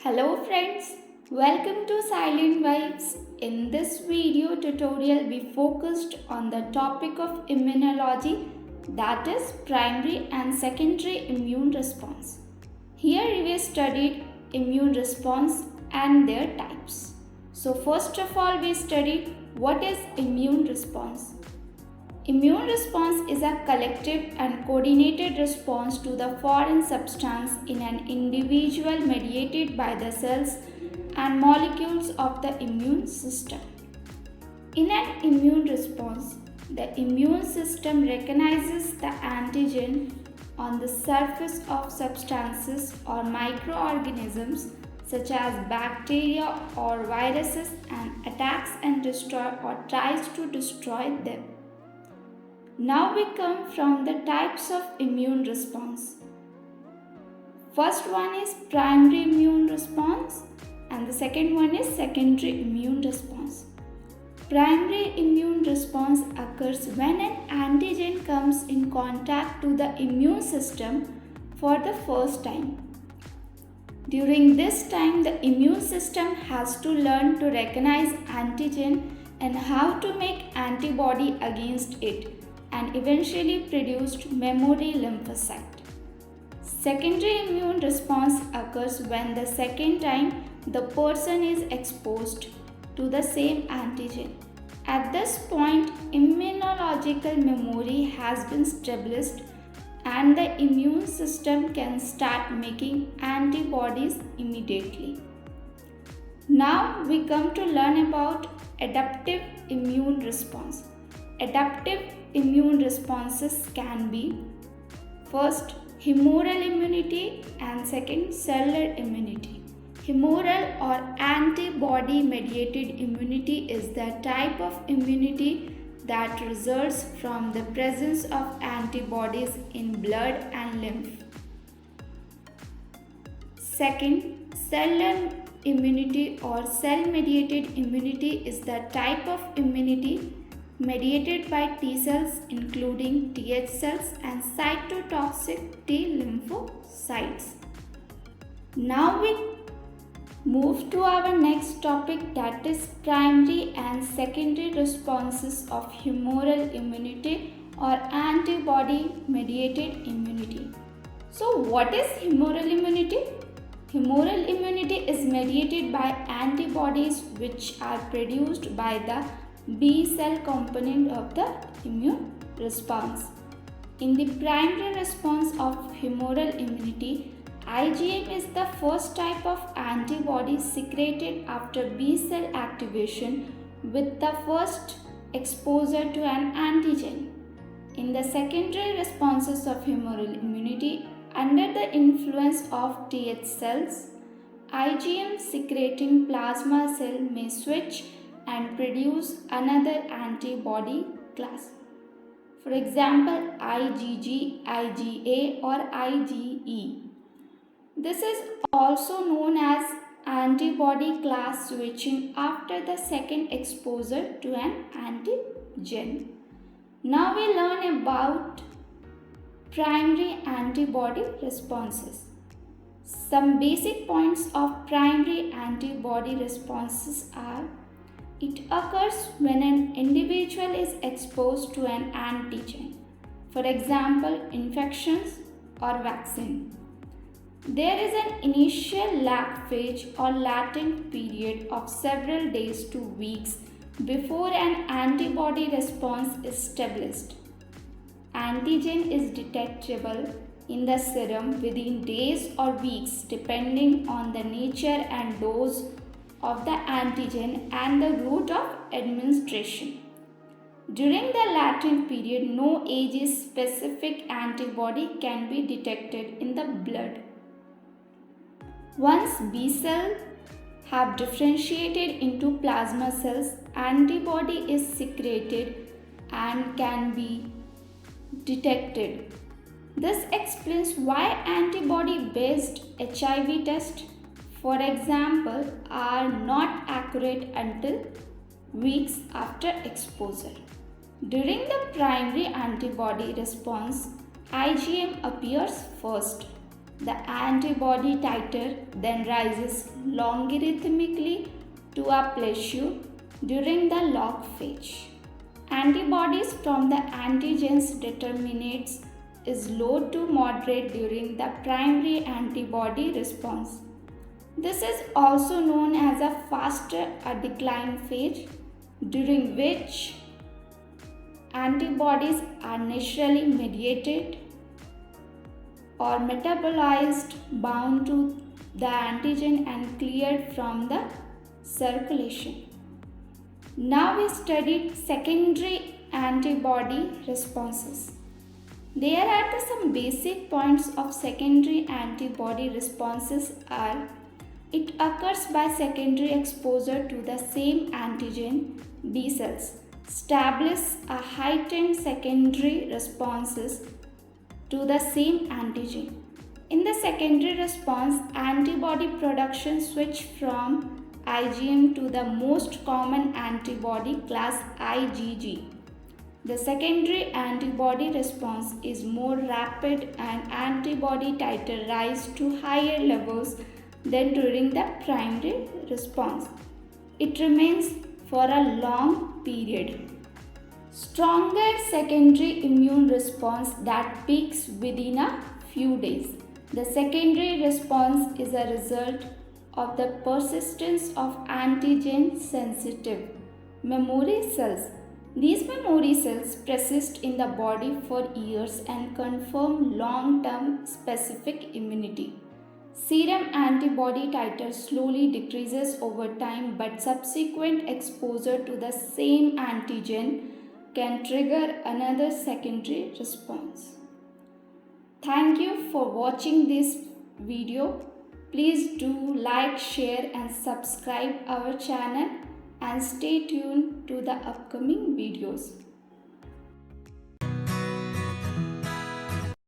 Hello friends, welcome to Silent Vibes. In this video tutorial we focused on the topic of immunology, that is primary and secondary immune response. Here we studied immune response and their types. So first of all we studied what is immune response. Immune response is a collective and coordinated response to the foreign substance in an individual mediated by the cells and molecules of the immune system. In an immune response, the immune system recognizes the antigen on the surface of substances or microorganisms such as bacteria or viruses and attacks and destroy or tries to destroy them. Now we come from the types of immune response. First one is primary immune response and the second one is secondary immune response. Primary immune response occurs when an antigen comes in contact to the immune system for the first time. During this time, the immune system has to learn to recognize antigen and how to make antibody against it, and eventually produced memory lymphocyte. Secondary immune response occurs when the second time the person is exposed to the same antigen. At this point, immunological memory has been established and the immune system can start making antibodies immediately. Now we come to learn about adaptive immune response. Adaptive immune responses can be first humoral immunity and second cellular immunity. Humoral or antibody mediated immunity is the type of immunity that results from the presence of antibodies in blood and lymph. Second, cellular immunity or cell mediated immunity is the type of immunity mediated by T cells including Th cells and cytotoxic T lymphocytes. Now we move to our next topic, that is primary and secondary responses of humoral immunity or antibody mediated immunity. So what is humoral immunity? Humoral immunity is mediated by antibodies which are produced by the B cell component of the immune response. In the primary response of humoral immunity, IgM is the first type of antibody secreted after B cell activation with the first exposure to an antigen. In the secondary responses of humoral immunity, under the influence of Th cells, IgM secreting plasma cell may switch and produce another antibody class. For example, IgG, IgA or IgE. This is also known as antibody class switching after the second exposure to an antigen. Now we learn about primary antibody responses. Some basic points of primary antibody responses are: it occurs when an individual is exposed to an antigen, for example, infections or vaccine. There is an initial lag phase or latent period of several days to weeks before an antibody response is established. Antigen is detectable in the serum within days or weeks depending on the nature and dose of the antigen and the route of administration. During the latent period, no age-specific antibody can be detected in the blood. Once B cells have differentiated into plasma cells, antibody is secreted and can be detected. This explains why antibody-based HIV tests, for example, are not accurate until weeks after exposure. During the primary antibody response, IgM appears first. The antibody titer then rises logarithmically to a plateau during the log phase. Antibodies from the antigens determinates is low to moderate during the primary antibody response. This is also known as a faster decline phase, during which antibodies are naturally mediated or metabolized, bound to the antigen and cleared from the circulation. Now we studied secondary antibody responses. There are some basic points of secondary antibody responses are: it occurs by secondary exposure to the same antigen. B cells establish a heightened secondary responses to the same antigen. In the secondary response, antibody production switch from IgM to the most common antibody class IgG. The secondary antibody response is more rapid and antibody titer rise to higher levels than during the primary response. It remains for a long period. Stronger secondary immune response that peaks within a few days. The secondary response is a result of the persistence of antigen sensitive memory cells. These memory cells persist in the body for years and confirm long-term specific immunity. Serum antibody titer slowly decreases over time, but subsequent exposure to the same antigen can trigger another secondary response. Thank you for watching this video. Please do like, share and subscribe our channel and stay tuned to the upcoming videos.